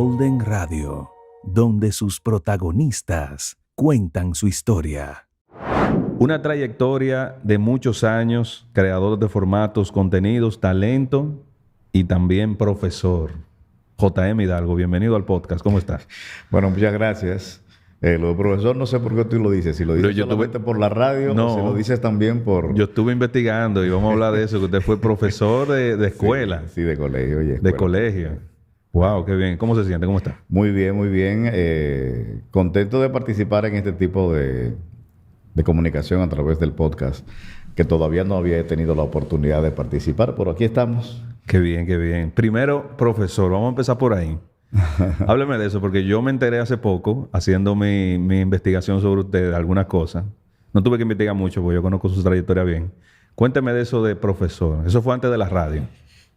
Golden Radio, donde sus protagonistas cuentan su historia. Una trayectoria de muchos años, creador de formatos, contenidos, talento y también profesor. J.M. Hidalgo, bienvenido al podcast. ¿Cómo estás? Bueno, muchas gracias. Lo de profesor no sé por qué tú lo dices. Si lo dices solamente por la radio o si lo dices también por... Yo estuve investigando y vamos a hablar de eso, que usted fue profesor de escuela. Sí, de colegio. Oye, de colegio. Wow, qué bien. ¿Cómo se siente? ¿Cómo está? Muy bien, muy bien. Contento de participar en este tipo de comunicación a través del podcast, que todavía no había tenido la oportunidad de participar, pero aquí estamos. Qué bien, qué bien. Primero, profesor, vamos a empezar por ahí. Hábleme de eso, porque yo me enteré hace poco, haciendo mi investigación sobre usted, algunas cosas. No tuve que investigar mucho, porque yo conozco su trayectoria bien. Cuénteme de eso de profesor. Eso fue antes de la radio,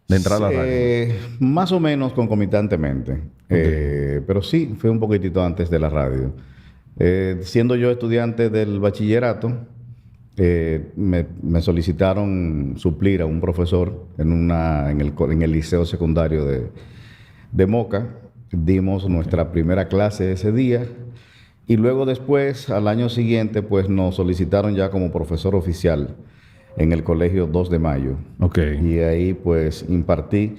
de entrar a la radio. Más o menos concomitantemente. Okay. Pero sí, fue un poquitito antes de la radio. Siendo yo estudiante del bachillerato, me solicitaron suplir a un profesor en el liceo secundario de Moca. Dimos nuestra primera clase ese día y luego después, al año siguiente, pues nos solicitaron ya como profesor oficial en el colegio 2 de Mayo. Okay. Y ahí pues impartí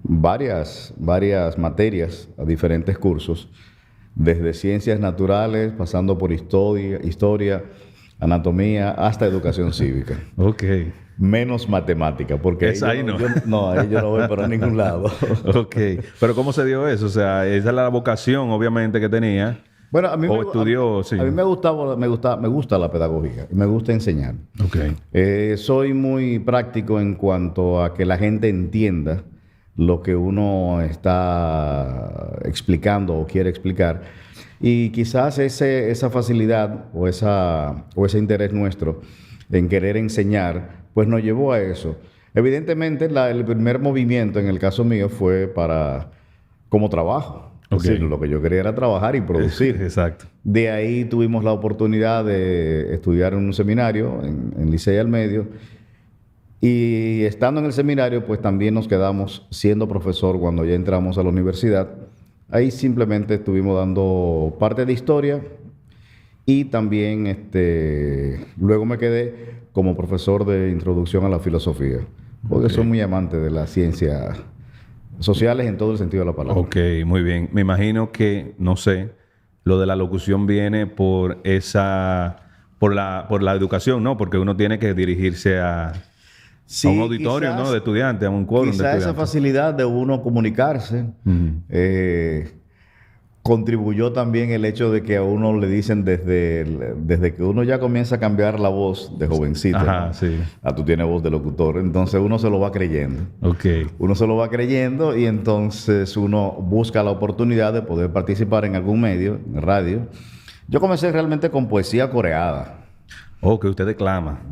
varias materias a diferentes cursos, desde ciencias naturales, pasando por historia, anatomía, hasta educación cívica. Ok. Menos matemática, porque ahí no. Ahí yo no voy para ningún lado. Ok. Pero ¿cómo se dio eso? O sea, esa es la vocación, obviamente, que tenía. Bueno, a mí sí. A mí me gusta la pedagogía, me gusta enseñar. Ok. Soy muy práctico en cuanto a que la gente entienda lo que uno está explicando o quiere explicar. Y quizás esa facilidad o ese interés nuestro en querer enseñar, pues nos llevó a eso. Evidentemente, el primer movimiento en el caso mío fue como trabajo. Okay. Es decir, lo que yo quería era trabajar y producir. Exacto. De ahí tuvimos la oportunidad de estudiar en un seminario, en Licey al Medio. Y estando en el seminario, pues también nos quedamos siendo profesor cuando ya entramos a la universidad. Ahí simplemente estuvimos dando parte de historia y también luego me quedé como profesor de introducción a la filosofía, porque soy muy amante de las ciencias sociales en todo el sentido de la palabra. Ok, muy bien. Me imagino que, no sé, lo de la locución viene por la educación, ¿no? Porque uno tiene que dirigirse a un auditorio, ¿no? De estudiantes, a un quórum de estudiantes. Esa facilidad de uno comunicarse contribuyó también el hecho de que a uno le dicen desde que uno ya comienza a cambiar la voz de jovencito. Ajá, ¿no? Sí. Tú tienes voz de locutor. Entonces uno se lo va creyendo. Okay. Uno se lo va creyendo y entonces uno busca la oportunidad de poder participar en algún medio, en radio. Yo comencé realmente con poesía coreada. Que usted declama.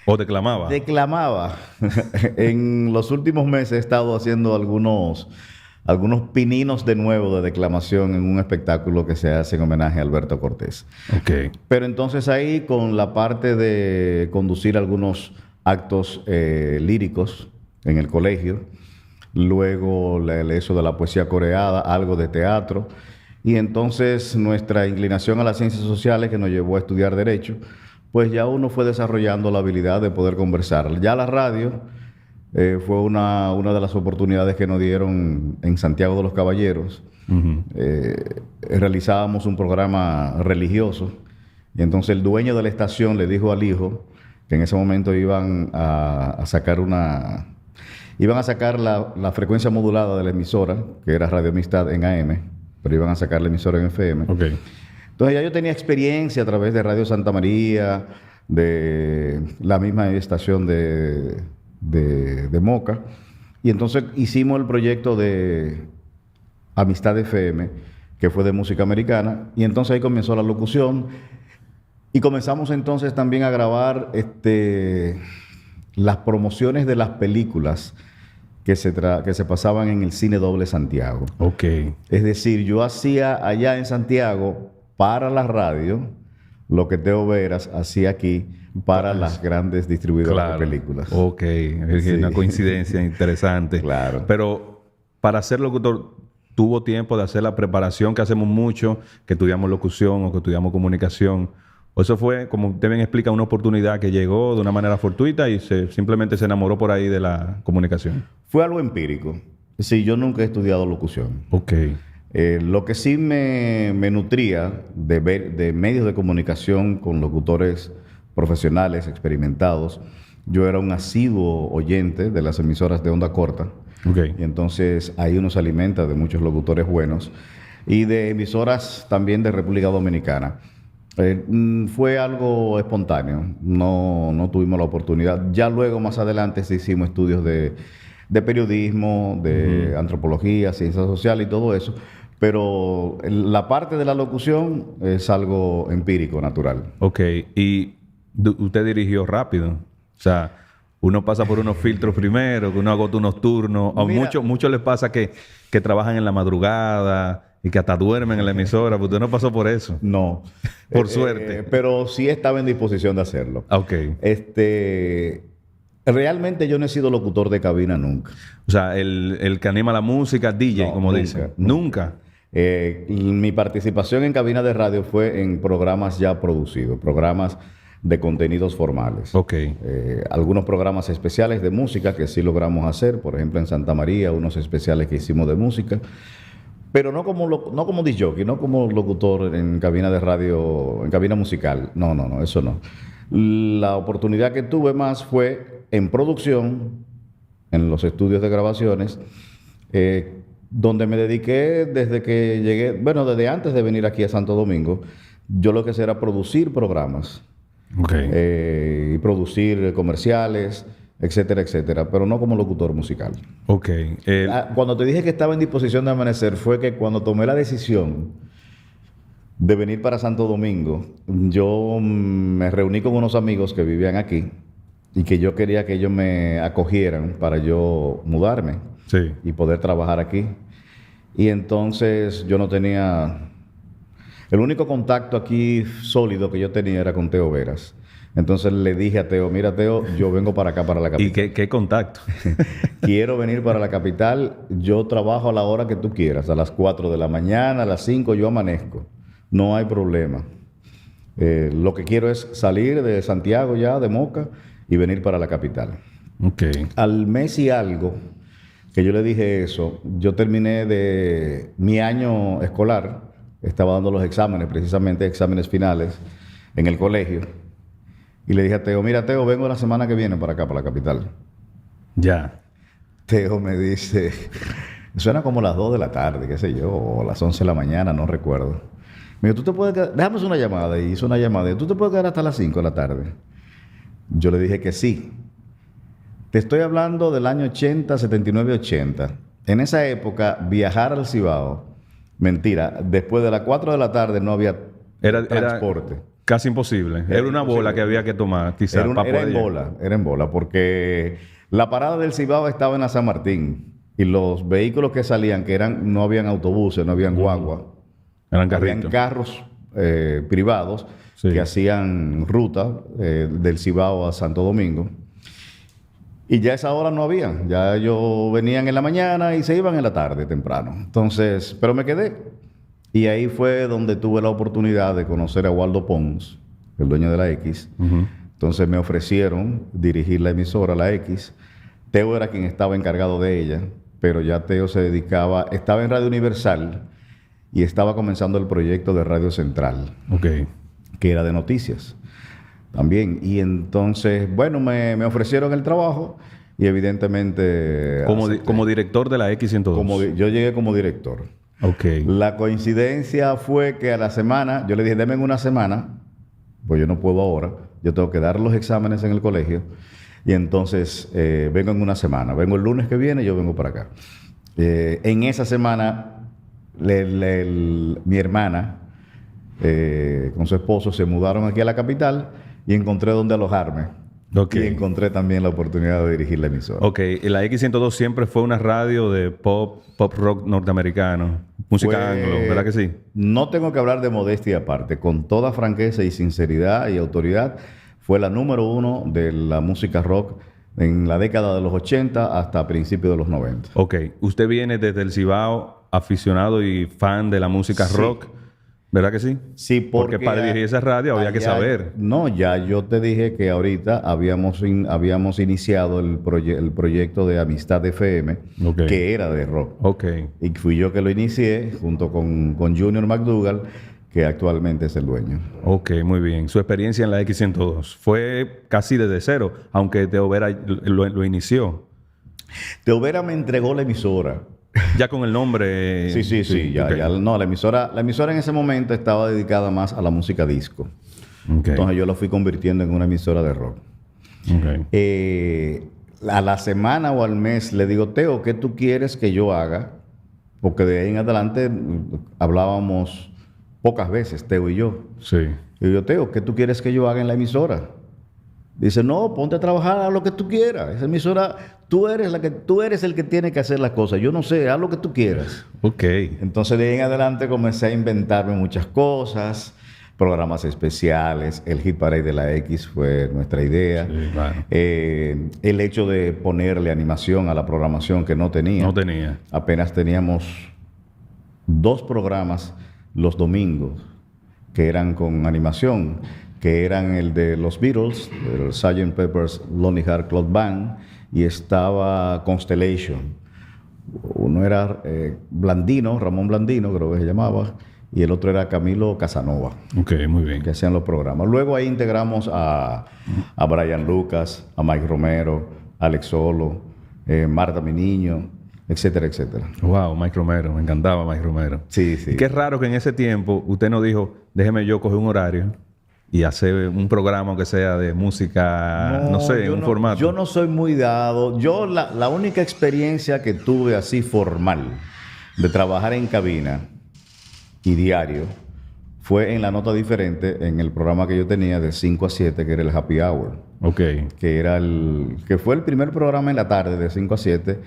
¿O declamaba? Declamaba. En los últimos meses he estado haciendo algunos pininos de nuevo de declamación en un espectáculo que se hace en homenaje a Alberto Cortés. Okay. Pero entonces ahí con la parte de conducir algunos actos líricos en el colegio, luego eso de la poesía coreada, algo de teatro, y entonces nuestra inclinación a las ciencias sociales que nos llevó a estudiar Derecho, pues ya uno fue desarrollando la habilidad de poder conversar. Ya la radio fue una de las oportunidades que nos dieron en Santiago de los Caballeros. Uh-huh. Realizábamos un programa religioso y entonces el dueño de la estación le dijo al hijo que en ese momento iban a sacar la frecuencia modulada de la emisora, que era Radio Amistad en AM, pero iban a sacar la emisora en FM. Okay. Entonces ya yo tenía experiencia a través de Radio Santa María, de la misma estación de Moca, y entonces hicimos el proyecto de Amistad FM, que fue de música americana, y entonces ahí comenzó la locución, y comenzamos entonces también a grabar las promociones de las películas que se pasaban en el Cine Doble Santiago. Okay. Es decir, yo hacía allá en Santiago para la radio lo que Teo Veras hacía aquí para las grandes distribuidoras de películas. Ok, es una coincidencia interesante. Claro. Pero para ser locutor, tuvo tiempo de hacer la preparación que hacemos mucho, que estudiamos locución o que estudiamos comunicación. O eso fue, como usted bien explica, una oportunidad que llegó de una manera fortuita y simplemente se enamoró por ahí de la comunicación. Fue algo empírico. Sí, yo nunca he estudiado locución. Ok. Lo que sí me nutría de ver de medios de comunicación con locutores profesionales, experimentados. Yo era un asiduo oyente de las emisoras de onda corta. Ok. Y entonces ahí uno se alimenta de muchos locutores buenos y de emisoras también de República Dominicana. Fue algo espontáneo, no tuvimos la oportunidad. Ya luego, más adelante, sí hicimos estudios de periodismo, de antropología, ciencias sociales y todo eso. Pero la parte de la locución es algo empírico, natural. Ok. Y usted dirigió rápido. O sea, uno pasa por unos filtros primero, que uno agota unos turnos. A muchos les pasa que trabajan en la madrugada y que hasta duermen en la emisora. Pero usted no pasó por eso. No. Por suerte. Pero sí estaba en disposición de hacerlo. Ok. Realmente yo no he sido locutor de cabina nunca. O sea, el que anima la música, DJ, No, como nunca, dicen. nunca. Mi participación en cabina de radio fue en programas ya producidos, programas de contenidos formales. Ok. Algunos programas especiales de música que sí logramos hacer, por ejemplo en Santa María, unos especiales que hicimos de música, pero no como disc jockey, no como locutor en cabina de radio, en cabina musical. No, eso no. La oportunidad que tuve más fue en producción, en los estudios de grabaciones, donde me dediqué desde que llegué, bueno, desde antes de venir aquí a Santo Domingo, yo lo que hacía era producir programas. Ok. Y producir comerciales, etcétera, etcétera, pero no como locutor musical. Ok. Cuando te dije que estaba en disposición de amanecer, fue que cuando tomé la decisión de venir para Santo Domingo, yo me reuní con unos amigos que vivían aquí y que yo quería que ellos me acogieran para yo mudarme Sí. y poder trabajar aquí. Y entonces yo no tenía... El único contacto aquí sólido que yo tenía era con Teo Veras. Entonces le dije a Teo, mira Teo, yo vengo para acá, para la capital. ¿Y qué contacto? Quiero venir para la capital, yo trabajo a la hora que tú quieras, a las 4 de la mañana, a las 5 yo amanezco. No hay problema. Lo que quiero es salir de Santiago ya, de Moca, y venir para la capital. Ok. Al mes y algo que yo le dije eso, yo terminé de mi año escolar. Estaba dando los exámenes, precisamente exámenes finales, en el colegio. Y le dije a Teo, mira Teo, vengo la semana que viene para acá, para la capital. Ya. Teo me dice, suena como las 2 de la tarde, qué sé yo, o las 11 de la mañana, no recuerdo. Me dijo, tú te puedes quedar, déjame hacer una llamada. Y hizo una llamada, tú te puedes quedar hasta las 5 de la tarde. Yo le dije que sí. Te estoy hablando del año 80, 79, 80. En esa época, viajar al Cibao, mentira, después de las 4 de la tarde no había transporte. Era casi imposible. Era una bola que había que tomar, quizás. Era en bola, porque la parada del Cibao estaba en la San Martín y los vehículos que salían, no habían autobuses, no habían guagua, Eran habían carritos. carros privados Sí. que hacían ruta del Cibao a Santo Domingo. Y ya a esa hora no había. Ya ellos venían en la mañana y se iban en la tarde temprano. Entonces, pero me quedé. Y ahí fue donde tuve la oportunidad de conocer a Waldo Pons, el dueño de la X. Ujú. Entonces me ofrecieron dirigir la emisora, la X. Teo era quien estaba encargado de ella, pero ya Teo estaba en Radio Universal y estaba comenzando el proyecto de Radio Central, Ok. que era de noticias también. Y entonces, bueno, me ofrecieron el trabajo y evidentemente... acepté. Como director de la X102. Yo llegué como director. Ok. La coincidencia fue que a la semana, yo le dije, deme en una semana, pues yo no puedo ahora, yo tengo que dar los exámenes en el colegio, y entonces vengo en una semana, vengo el lunes que viene, yo vengo para acá. En esa semana, mi hermana con su esposo se mudaron aquí a la capital y encontré dónde alojarme. Ok. Y encontré también la oportunidad de dirigir la emisora. Ok. Y la X102 siempre fue una radio de pop rock norteamericano. Música anglo, ¿verdad que sí? No tengo que hablar de modestia aparte. Con toda franqueza y sinceridad y autoridad, fue la número 1 de la música rock en la década de los 80 hasta principios de los 90. Ok. Usted viene desde el Cibao aficionado y fan de la música Sí. rock, ¿verdad que sí? Sí, Porque para dirigir esa radio había que allá- saber. No, ya yo te dije que ahorita habíamos iniciado el proyecto de Amistad FM, Ok. que era de rock. Ok. Y fui yo que lo inicié junto con Junior McDougall, que actualmente es el dueño. Ok, muy bien. Su experiencia en la X102 fue casi desde cero, aunque Teovera lo inició. Teovera me entregó la emisora. Ya con el nombre. Sí, ya, ok. ya. No, la emisora en ese momento estaba dedicada más a la música disco. Ok. Entonces yo lo fui convirtiendo en una emisora de rock. Ok. A la semana o al mes le digo, Teo, ¿qué tú quieres que yo haga? Porque de ahí en adelante hablábamos pocas veces, Teo y yo. Sí. Y yo, Teo, ¿qué tú quieres que yo haga en la emisora? Dice, no, ponte a trabajar, haz lo que tú quieras. Esa emisora, tú eres el que tiene que hacer las cosas. Yo no sé, haz lo que tú quieras. Ok. Entonces de ahí en adelante comencé a inventarme muchas cosas, programas especiales. El Hit Parade de la X fue nuestra idea. Sí, claro. El hecho de ponerle animación a la programación que no tenía. No tenía. Apenas teníamos 2 programas los domingos que eran con animación, que eran el de los Beatles, el Sgt. Pepper's Lonely Heart Club Band, y estaba Constellation. Uno era Blandino, Ramón Blandino, creo que se llamaba, y el otro era Camilo Casanova, Ok, muy bien. que hacían los programas. Luego ahí integramos a Brian Lucas, a Mike Romero, Alex Solo, Marta Mi Niño, etcétera, etcétera. Wow, Mike Romero. Me encantaba Mike Romero. Sí, sí. Y qué raro que en ese tiempo usted nos dijo, déjeme yo coger un horario y hacer un programa que sea de música, no sé, yo un formato. Yo no soy muy dado. Yo la única experiencia que tuve así formal de trabajar en cabina y diario fue en La Nota Diferente, en el programa que yo tenía de 5 a 7, que era el Happy Hour, Ok. que fue el primer programa en la tarde de 5 a 7,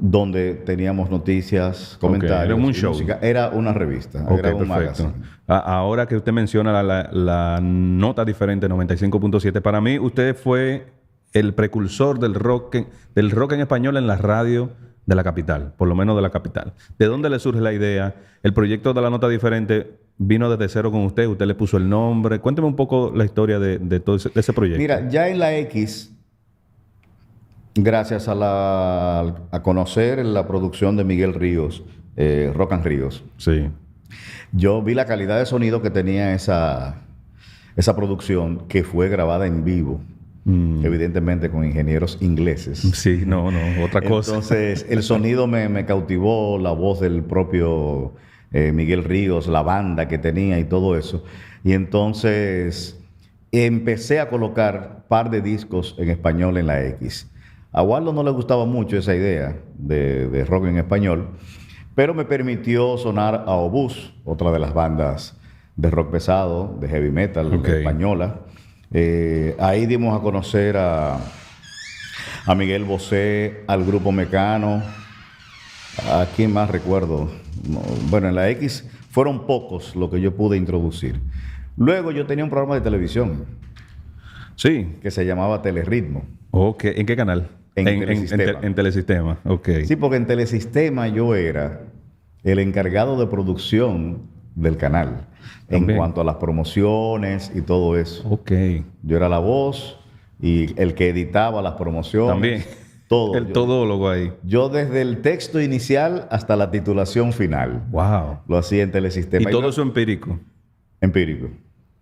donde teníamos noticias, comentarios. era un y show. música. Era una revista, Ok, era un perfecto. magazine. Ahora que usted menciona la Nota Diferente 95.7, para mí usted fue el precursor del rock en español en la radio de la capital, por lo menos de la capital. ¿De dónde le surge la idea? El proyecto de la Nota Diferente vino desde cero con usted le puso el nombre. Cuénteme un poco la historia de todo ese proyecto. Mira, ya en la X, gracias a conocer la producción de Miguel Ríos, Rock and Ríos, Sí. yo vi la calidad de sonido que tenía esa producción, que fue grabada en vivo, evidentemente con ingenieros ingleses. Sí, no, otra cosa. Entonces, el sonido me cautivó, la voz del propio Miguel Ríos, la banda que tenía y todo eso. Y entonces empecé a colocar par de discos en español en la X. A Waldo no le gustaba mucho esa idea de rock en español, pero me permitió sonar a Obús, otra de las bandas de rock pesado, de heavy metal, Ok. española. Ahí dimos a conocer a Miguel Bosé, al Grupo Mecano. ¿A quién más recuerdo? No, bueno, en la X fueron pocos lo que yo pude introducir. Luego yo tenía un programa de televisión Sí. que se llamaba Telerritmo. Ok. ¿En qué canal? En Telesistema. En Telesistema. Ok. Sí, porque en Telesistema yo era el encargado de producción del canal También. en cuanto a las promociones y todo eso. Ok. Yo era la voz y el que editaba las promociones. También. Todo. El todólogo ahí. Yo desde el texto inicial hasta la titulación final Wow. lo hacía en Telesistema. Y todo luego- eso empírico. Empírico.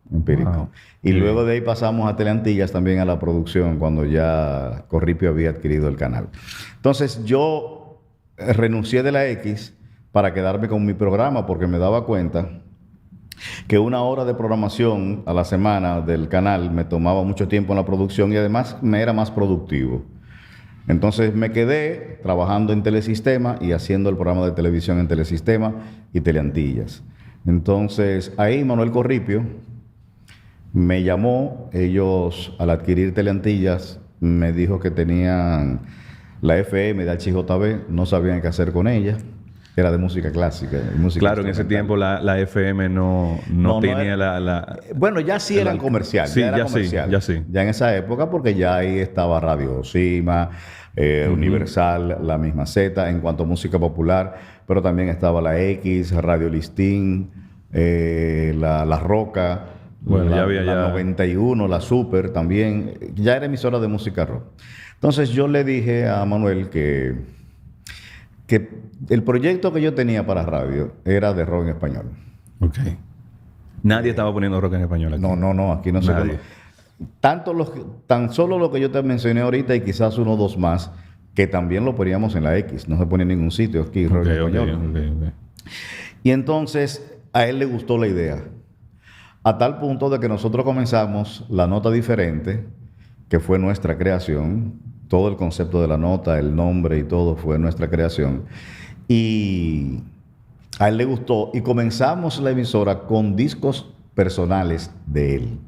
Wow. Y Bien. luego de ahí pasamos a Teleantillas también a la producción cuando ya Corripio había adquirido el canal. Entonces yo renuncié de la X para quedarme con mi programa porque me daba cuenta que 1 hora de programación a la semana del canal me tomaba mucho tiempo en la producción y además me era más productivo. Entonces me quedé trabajando en Telesistema y haciendo el programa de televisión en Telesistema y Teleantillas. Entonces ahí Manuel Corripio me llamó. Ellos al adquirir Teleantillas me dijo que tenían la FM de HJB, no sabían qué hacer con ella. Era de música clásica. Y música Claro, en ese instrumental. tiempo la FM no tenía era- la... Bueno, ya sí eran el- comerciales. sí, ya era ya sí, comercial. ya sí. Ya en esa época, porque ya ahí estaba Radio Cima, Universal, La Misma Z, en cuanto a música popular. pero también estaba la X, Radio Listín, la Roca, Bueno, ya había la ya... 91, la Super también. Ya era emisora de música rock. Entonces yo le dije a Manuel que el proyecto que yo tenía para radio era de rock en español. Ok. Nadie estaba poniendo rock en español aquí. No, aquí no se Nadie. conoce. Tan solo lo que yo te mencioné ahorita y quizás uno o dos más, que también lo poníamos en la X. No se pone en ningún sitio aquí, rock en español. Ok. Y entonces a él le gustó la idea. A tal punto de que nosotros comenzamos la nota diferente, que fue nuestra creación. Todo el concepto de la nota, el nombre y todo fue nuestra creación. Y a él le gustó y comenzamos la emisora con discos personales de él,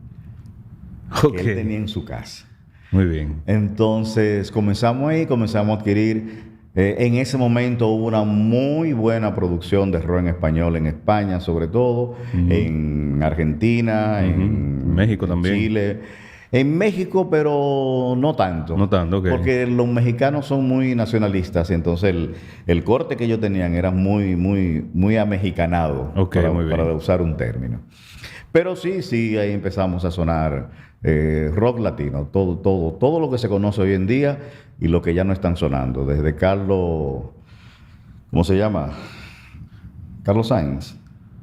Ok. que él tenía en su casa. Muy bien. Entonces comenzamos ahí, comenzamos a adquirir. En ese momento hubo una muy buena producción de rock en español en España, sobre todo, en Argentina, en México en también. Chile. En México, pero no tanto. No tanto, ok. Porque los mexicanos son muy nacionalistas y entonces el corte que ellos tenían era muy amexicanado, Ok, muy bien. para usar un término. Pero sí, ahí empezamos a sonar rock latino, todo lo que se conoce hoy en día y lo que ya no están sonando. Desde Carlos, ¿cómo se llama? Carlos Sainz.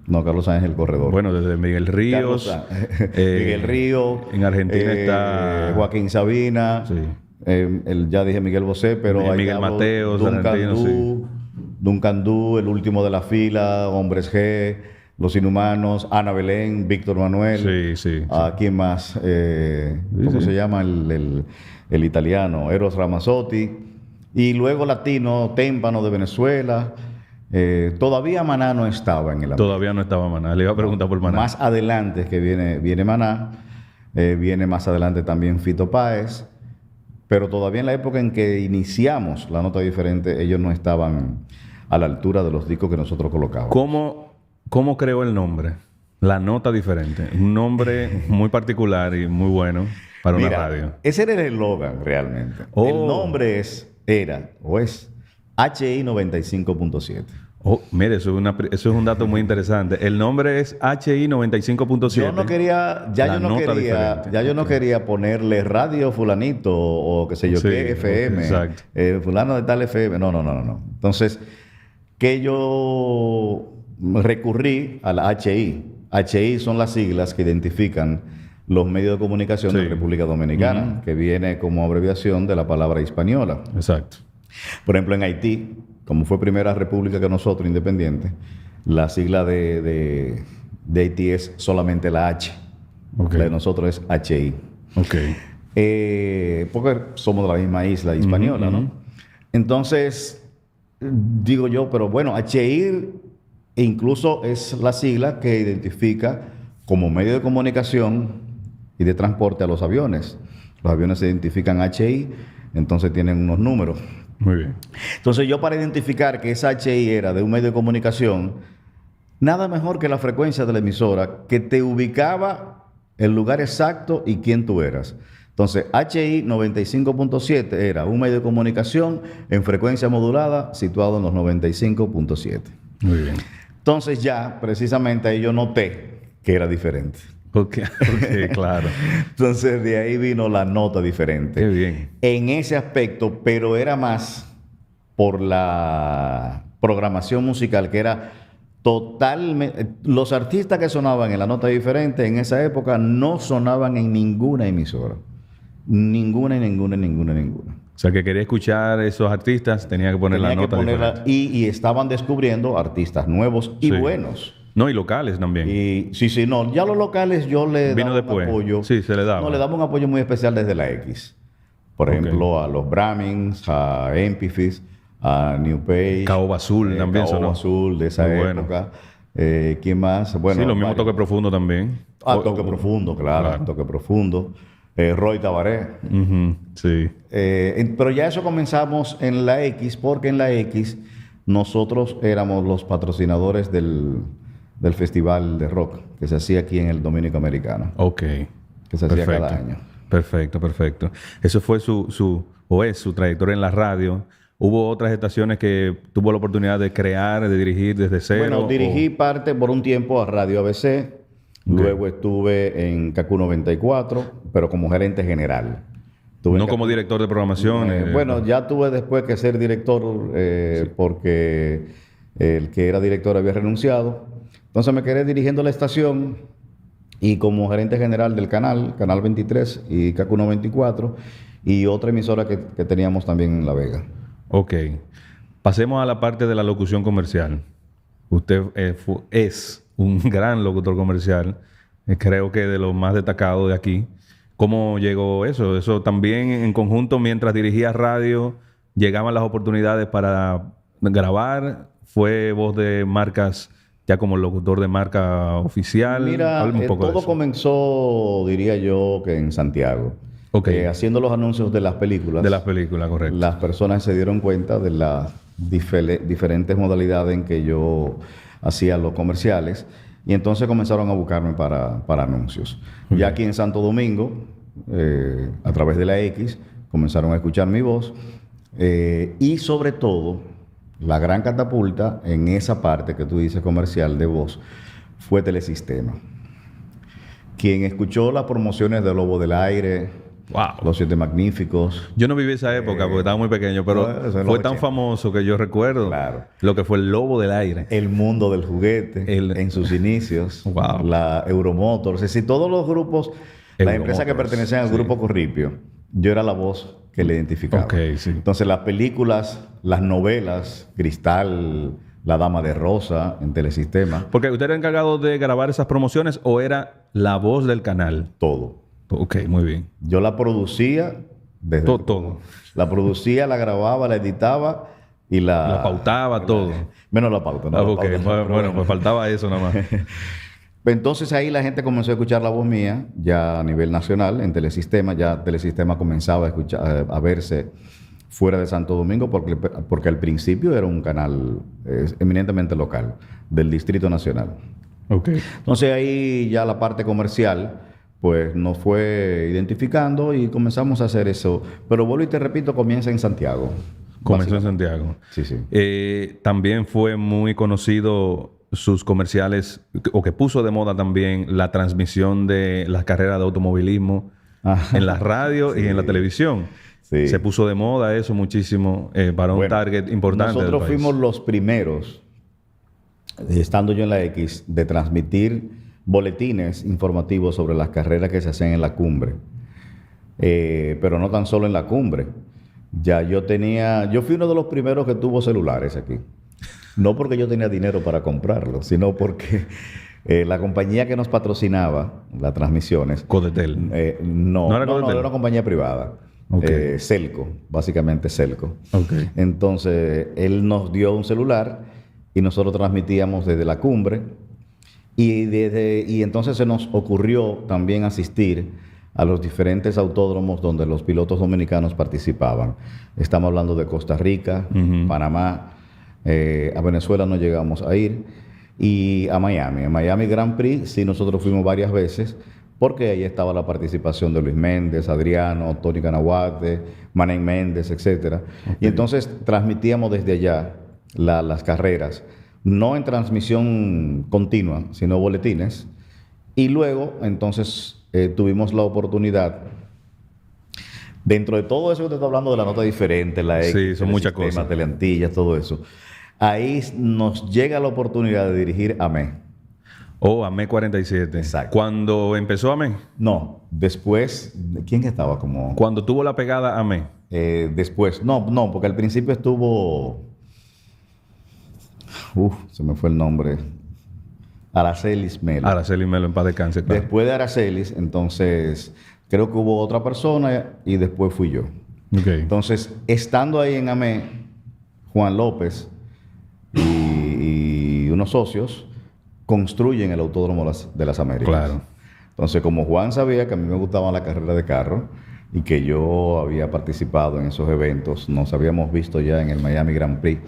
No, Carlos Sainz es el corredor. Bueno, desde Miguel Ríos. Carlos Sainz. Miguel Ríos. En Argentina está... Joaquín Sabina. Sí. Ya dije Miguel Bosé, pero ahí Miguel hablo Mateos, argentino, sí. Duncan Du, el último de la fila, Hombres G, Los Inhumanos, Ana Belén, Víctor Manuel. Sí. ¿Quién más? ¿Cómo se llama el italiano? Eros Ramazzotti. Y luego latino, Témpano de Venezuela. Todavía Maná no estaba en el ambiente. Todavía no estaba Maná. Le iba a preguntar por Maná. Más adelante es que viene Maná. Viene más adelante también Fito Páez. Pero todavía en la época en que iniciamos la nota diferente, ellos no estaban a la altura de los discos que nosotros colocábamos. ¿Cómo creó el nombre? La nota diferente. Un nombre muy particular y muy bueno para una Mira, radio. ese era el eslogan realmente. Oh. El nombre es HI 95.7. Oh, mire, eso es un dato muy interesante. El nombre es HI 95.7. Yo no quería, La nota diferente. yo no quería ponerle radio fulanito o qué sé yo Sí, qué FM, exacto. fulano de tal FM. No. Entonces, que yo recurrí a la HI. HI son las siglas que identifican los medios de comunicación Sí. de República Dominicana, que viene como abreviación de la palabra hispaniola. Exacto. Por ejemplo, en Haití, como fue primera república que nosotros, independiente, la sigla de Haití es solamente la H. Ok. La de nosotros es HI. Ok. Porque somos de la misma isla hispaniola, ¿no? Entonces, digo yo, pero bueno, HI incluso es la sigla que identifica como medio de comunicación y de transporte a los aviones. Los aviones se identifican HI, entonces tienen unos números. Muy bien. Entonces yo para identificar que esa HI era de un medio de comunicación, nada mejor que la frecuencia de la emisora que te ubicaba el lugar exacto y quién tú eras. Entonces HI 95.7 era un medio de comunicación en frecuencia modulada situado en los 95.7. Muy bien. Entonces ya precisamente ahí yo noté que era diferente. Ok, claro. Entonces de ahí vino la nota diferente. Qué bien. En ese aspecto, pero era más por la programación musical, que era totalmente... Los artistas que sonaban en la nota diferente en esa época no sonaban en ninguna emisora. Ninguna. O sea, que quería escuchar esos artistas, tenía que poner Tenía la que nota ponerla- diferente. y estaban descubriendo artistas nuevos y Sí. buenos. No, y locales también. Y sí, no, ya los locales yo le Vino daba después. un apoyo. Sí, se le daba. No, le daba un apoyo muy especial desde la X. Por Ok. ejemplo, a los Brahmins, a Empifis, a New Page. Caoba Azul también Caoba sonó. Azul de esa Muy bueno. época. ¿Quién más? Bueno, sí, lo mismo varios. Toque Profundo también. Toque Profundo, claro. Toque Profundo. Roy Tabaré. Ujú, sí. Pero ya eso comenzamos en la X, porque en la X nosotros éramos los patrocinadores del festival de rock que se hacía aquí en el Dominico Americano, Ok. que se hacía cada año. Perfecto. Eso fue su trayectoria en la radio. ¿Hubo otras estaciones que tuvo la oportunidad de crear, de dirigir desde cero? Bueno, dirigí parte por un tiempo a Radio ABC, luego estuve en CACU 94, pero como gerente general. Estuve No en como CACU. director de programación. Bueno, ya tuve después que ser director porque el que era director había renunciado. Entonces me quedé dirigiendo la estación y como gerente general del Canal 23 y CACU 94 y otra emisora que teníamos también en La Vega. Ok. Pasemos a la parte de la locución comercial. Usted es un gran locutor comercial. Creo que de los más destacados de aquí. ¿Cómo llegó eso? Eso también en conjunto, mientras dirigía radio, llegaban las oportunidades para grabar. ¿Fue voz de marcas, ya como locutor de marca oficial? Mira, Háblame un poco de todo eso. comenzó, diría yo, que en Santiago. Ok. Haciendo los anuncios de las películas. De las películas, correcto. Las personas se dieron cuenta de las diferentes modalidades en que yo hacía los comerciales y entonces comenzaron a buscarme para anuncios. Ya aquí en Santo Domingo, a través de la X, comenzaron a escuchar mi voz y sobre todo, la gran catapulta en esa parte que tú dices comercial de voz fue Telesistema. Quien escuchó las promociones de Lobo del Aire, Wow. Los Siete Magníficos. Yo no viví esa época porque estaba muy pequeño, pero no, eso es los fue tan 80. famoso que yo recuerdo Claro. lo que fue el Lobo del Aire. El Mundo del Juguete en sus inicios. Wow. La Euromotors. Es decir, todos los grupos, las empresas que Euromotors, pertenecían al grupo Corripio, yo era la voz que le identificaba. Ok, sí. Entonces, las películas, las novelas, Cristal, La Dama de Rosa, en Telesistema, Porque usted era encargado de grabar esas promociones o era la voz del canal. todo. Ok, muy bien. Yo la producía desde... Todo. La producía, la grababa, la editaba y La pautaba, todo. Menos la pauta. ¿no? Ah, La ok. pauta no, pero Bueno, pues faltaba eso nada más. Entonces ahí la gente comenzó a escuchar la voz mía, ya a nivel nacional, en Telesistema. Ya Telesistema comenzaba a escuchar, a verse fuera de Santo Domingo, porque al principio era un canal eminentemente local, del Distrito Nacional. Ok. Entonces ahí ya la parte comercial, pues nos fue identificando y comenzamos a hacer eso. Pero vuelvo y te repito, comienza en Santiago. Comenzó en Santiago. Sí, sí. También fue muy conocido sus comerciales, o que puso de moda también la transmisión de las carreras de automovilismo Ajá. en la radio y en la televisión. Sí. Se puso de moda eso muchísimo para un Bueno, target importante del nosotros país. fuimos los primeros, estando yo en la X, de transmitir boletines informativos sobre las carreras que se hacían en la cumbre. Pero no tan solo en la cumbre. Yo fui uno de los primeros que tuvo celulares aquí. No porque yo tenía dinero para comprarlos, sino porque la compañía que nos patrocinaba las transmisiones... Codetel. No era Codetel. era una compañía privada. Ok. Celco, básicamente Celco. Ok. Entonces, él nos dio un celular y nosotros transmitíamos desde la cumbre. Y entonces se nos ocurrió también asistir a los diferentes autódromos donde los pilotos dominicanos participaban. Estamos hablando de Costa Rica, Panamá, a Venezuela no llegamos a ir, y a Miami. En Miami Grand Prix sí nosotros fuimos varias veces, porque ahí estaba la participación de Luis Méndez, Adriano, Tony Canaguate, Manen Méndez, etc. Okay. Y entonces transmitíamos desde allá las carreras, no en transmisión continua, sino boletines. Y luego, entonces, tuvimos la oportunidad, dentro de todo eso que te estoy hablando de la nota diferente, la X, sí, son muchas cosas, Teleantillas, todo eso, ahí nos llega la oportunidad de dirigir AME. AME 47. Exacto. ¿Cuándo empezó AME? No, después, ¿quién estaba como...? Cuando tuvo la pegada AME. Después, no, porque al principio estuvo... se me fue el nombre. Aracelis Melo. Aracelis Melo, en paz descanse, claro. Después de Aracelis, entonces, creo que hubo otra persona y después fui yo. Okay. Entonces, estando ahí en AME, Juan López y unos socios construyen el Autódromo de las Américas. Claro. Entonces, como Juan sabía que a mí me gustaba la carrera de carro y que yo había participado en esos eventos, nos habíamos visto ya en el Miami Grand Prix,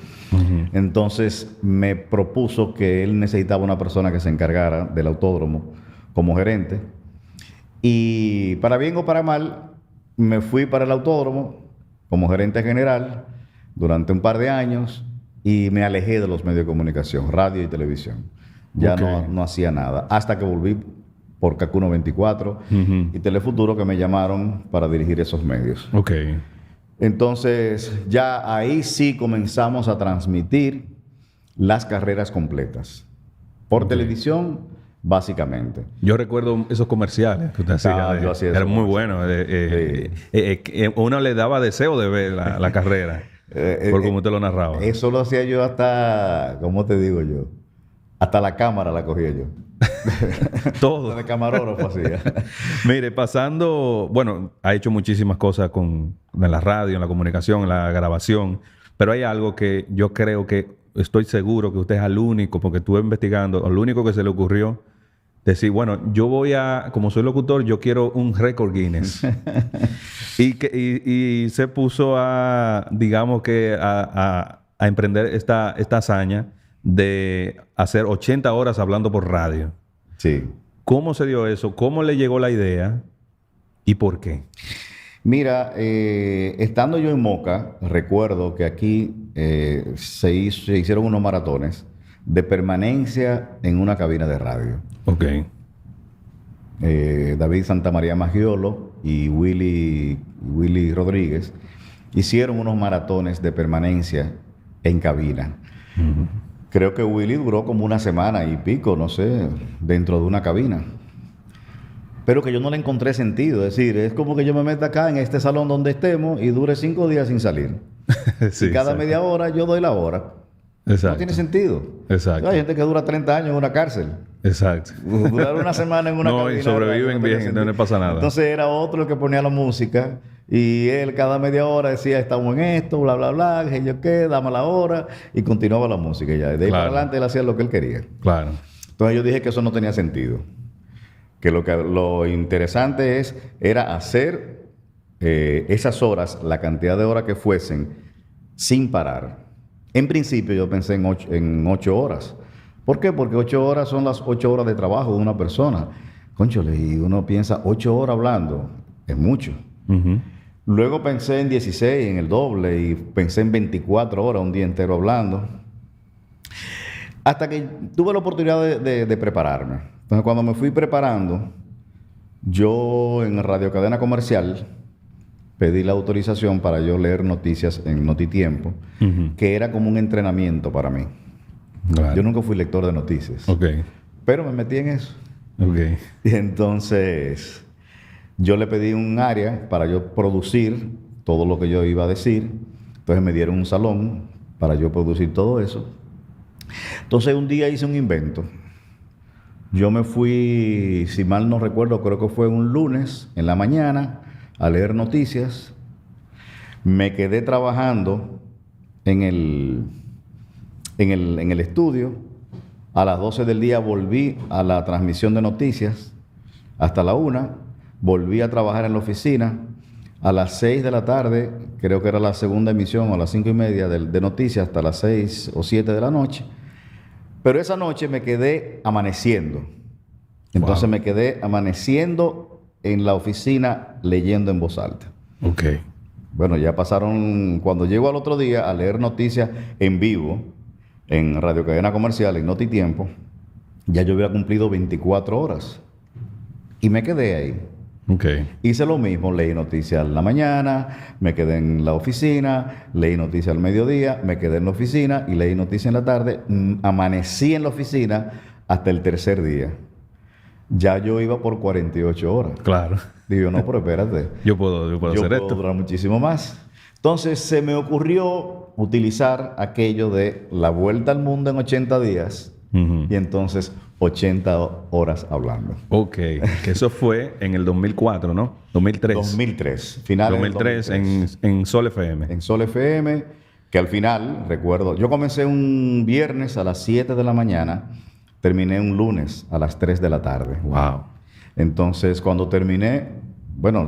entonces me propuso que él necesitaba una persona que se encargara del autódromo como gerente. Y para bien o para mal, me fui para el autódromo como gerente general, durante un par de años y me alejé de los medios de comunicación, radio y televisión. Ya Ok. no hacía nada. Hasta que volví por Kaku 94 y Telefuturo, que me llamaron para dirigir esos medios. Ok. Entonces, ya ahí sí comenzamos a transmitir las carreras completas. Por televisión, básicamente. Yo recuerdo esos comerciales que usted hacía. Yo hacía Era esos muy bueno. Uno le daba deseo de ver la carrera. Por como usted lo narraba. Eso lo hacía yo hasta, ¿cómo te digo yo? Hasta la cámara la cogía yo. Todo. De camarógrafo hacía. Mire, pasando... Bueno, ha hecho muchísimas cosas en la radio, en la comunicación, en la grabación. Pero hay algo que yo creo que... Estoy seguro que usted es el único, porque estuve investigando, el único que se le ocurrió decir, bueno, yo voy a... Como soy locutor, yo quiero un récord Guinness. y se puso a... Digamos que a emprender esta hazaña de hacer 80 horas hablando por radio. Sí. ¿Cómo se dio eso? ¿Cómo le llegó la idea? ¿Y por qué? Mira, estando yo en Moca, recuerdo que aquí se hicieron unos maratones de permanencia en una cabina de radio. Ok. David Santamaría Maggiolo y Willy Rodríguez hicieron unos maratones de permanencia en cabina. Creo que Willy duró como una semana y pico, no sé, dentro de una cabina. Pero que yo no le encontré sentido. Es decir, es como que yo me meta acá en este salón donde estemos y dure 5 días sin salir. Sí, y cada exacto. media hora yo doy la hora. Exacto. No tiene sentido. Exacto. Hay gente que dura 30 años en una cárcel. Exacto. Durar una semana en una No, cabina. y sobreviven tenía bien, sentido. no le pasa nada. Entonces era otro el que ponía la música y él cada media hora decía, estamos en esto, bla, bla, bla, que yo qué, dame la hora, y continuaba la música. Y ya de ahí Claro. para adelante él hacía lo que él quería. Claro. Entonces yo dije que eso no tenía sentido. Que lo interesante era hacer esas horas, la cantidad de horas que fuesen, sin parar. En principio yo pensé en 8 horas. ¿Por qué? Porque 8 horas son las 8 horas de trabajo de una persona. Cónchale, y uno piensa 8 horas hablando, es mucho. Ujú. Luego pensé en 16, en el doble, y pensé en 24 horas, un día entero hablando. Hasta que tuve la oportunidad de prepararme. Entonces, cuando me fui preparando, yo en Radio Cadena Comercial pedí la autorización para yo leer noticias en Notitiempo, Ujú. que era como un entrenamiento para mí. Claro. Yo nunca fui lector de noticias, Ok. pero me metí en eso. Ok. Y entonces yo le pedí un área para yo producir todo lo que yo iba a decir. Entonces me dieron un salón para yo producir todo eso. Entonces un día hice un invento. Yo me fui, si mal no recuerdo, creo que fue un lunes en la mañana a leer noticias. Me quedé trabajando en el estudio. A las 12 del día volví a la transmisión de noticias hasta la 1. Volví a trabajar en la oficina. A las 6 de la tarde, creo que era la segunda emisión, o a las 5:30 de noticias, hasta las 6 o 7 de la noche. Pero esa noche me quedé amaneciendo. Entonces Wow. me quedé amaneciendo en la oficina leyendo en voz alta. Ok. Bueno, ya pasaron, cuando llego al otro día a leer noticias en vivo, en Radio Cadena Comercial, en Notitiempo, ya yo había cumplido 24 horas. Y me quedé ahí. Ok. Hice lo mismo, leí noticias en la mañana, me quedé en la oficina, leí noticias al mediodía, me quedé en la oficina y leí noticias en la tarde. Amanecí en la oficina hasta el tercer día. Ya yo iba por 48 horas. Claro. Digo, no, pero espérate. Yo puedo hacer puedo esto. durar muchísimo más. Entonces se me ocurrió utilizar aquello de la vuelta al mundo en 80 días Ujú. y entonces 80 horas hablando. Ok. Que eso fue en el 2004, ¿no? 2003. 2003, finales del 2003 en Sol FM. en Sol FM, que al final, recuerdo, yo comencé un viernes a las 7 de la mañana, terminé un lunes a las 3 de la tarde. Wow. Entonces, cuando terminé, bueno,